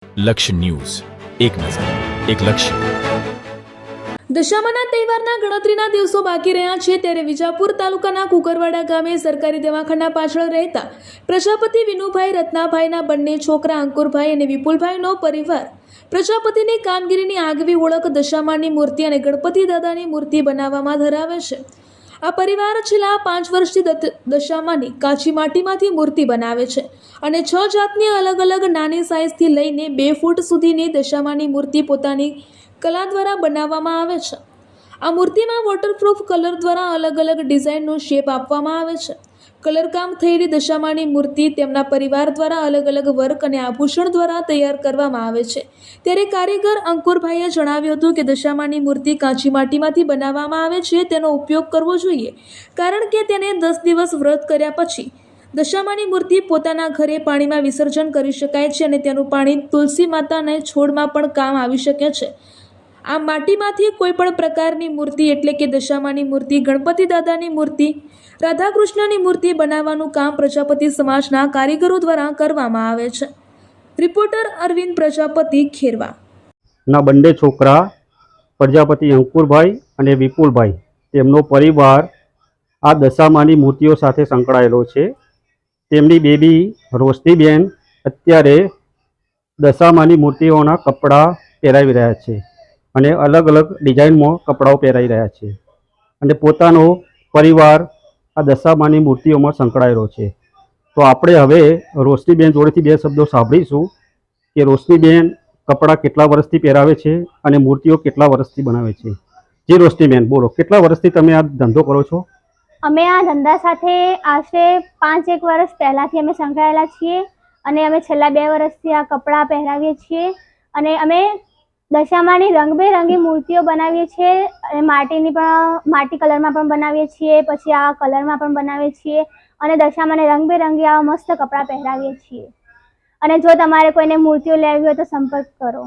લક્ષ્ય ન્યૂઝ, એક નજર, એક લક્ષ્ય. દશામાના તહેવારના ગણતરીના દિવસો બાકી રહ્યા છે ત્યારે વિજાપુર તાલુકાના કુકરવાડા ગામે સરકારી દવાખાના પાછળ રહેતા પ્રજાપતિ વિનુભાઈ રત્નાભાઈના બંને છોકરા અંકુરભાઈ અને વિપુલભાઈનો પરિવાર પ્રજાપતિની કામગીરીની આગવી ઓળખ દશામાની મૂર્તિ અને ગણપતિ દાદાની મૂર્તિ બનાવવામાં ધરાવે છે. આ પરિવાર છેલ્લા 5 વર્ષથી દશામાની કાચી માટીમાંથી મૂર્તિ બનાવે છે અને 6 જાતની અલગ અલગ નાની સાઇઝથી લઈને 2 ફૂટ સુધીની દશામાની મૂર્તિ પોતાની કલા દ્વારા બનાવવામાં આવે છે. આ મૂર્તિમાં વોટરપ્રૂફ કલર દ્વારા અલગ અલગ ડિઝાઇનનો શેપ આપવામાં આવે છે. કલરકામ થયેલી દશામાની મૂર્તિ તેમના પરિવાર દ્વારા અલગ અલગ વર્ક અને આભૂષણ દ્વારા તૈયાર કરવામાં આવે છે. ત્યારે કારીગર અંકુરભાઈએ જણાવ્યું હતું કે દશામાની મૂર્તિ કાચી માટીમાંથી બનાવવામાં આવે છે તેનો ઉપયોગ કરવો જોઈએ, કારણ કે તેને 10 દિવસ વ્રત કર્યા પછી દશામાની મૂર્તિ પોતાના ઘરે પાણીમાં વિસર્જન કરી શકાય છે અને તેનું પાણી તુલસી માતાને છોડમાં પણ કામ આવી શકે છે. આ માટીમાંથી કોઈ પણ પ્રકારની મૂર્તિ એટલે કે દશામાની મૂર્તિ, ગણપતિ દાદાની મૂર્તિ, રાધાકૃષ્ણની મૂર્તિ બનાવવાનું કામ પ્રજાપતિ સમાજના કારીગરો દ્વારા કરવામાં આવે છે. રિપોર્ટર અરવિંદ પ્રજાપતિ, ખેરવા. ના બંને છોકરા પ્રજાપતિ અંકુરભાઈ અને વિપુલભાઈ, તેમનો પરિવાર આ દશામાની મૂર્તિઓ સાથે સંકળાયેલો છે. તેમની બેબી રોશનીબેન અત્યારે દશામાની મૂર્તિઓના કપડાં પહેરાવી રહ્યા છે અને અલગ અલગ ડિઝાઇનમાં કપડાઓ પહેરાવી રહ્યા છે અને પોતાનો પરિવાર આ દશામાની મૂર્તિઓમાં સંકળાયેલો છે. તો આપણે હવે રોશનીબેન જોડેથી 2 શબ્દો સાંભળીશું કે રોશનીબેન કપડાં કેટલા વર્ષથી પહેરાવે છે અને મૂર્તિઓ કેટલા વર્ષથી બનાવે છે. જી રોશનીબેન, બોલો, કેટલા વર્ષથી તમે આ ધંધો કરો છો? અમે આ ધંધા સાથે આશરે 5-1 વર્ષ પહેલાંથી અમે સંકળાયેલા છીએ અને અમે છેલ્લા 2 વર્ષથી આ કપડાં પહેરાવીએ છીએ અને અમે દશામાની રંગબેરંગી મૂર્તિઓ બનાવીએ છીએ અને માટી કલરમાં પણ બનાવીએ છીએ, પછી આ કલરમાં પણ બનાવીએ છીએ અને દશામાને રંગબેરંગી આવા મસ્ત કપડાં પહેરાવીએ છીએ. અને જો તમારે કોઈને મૂર્તિઓ લેવી હોય તો સંપર્ક કરો.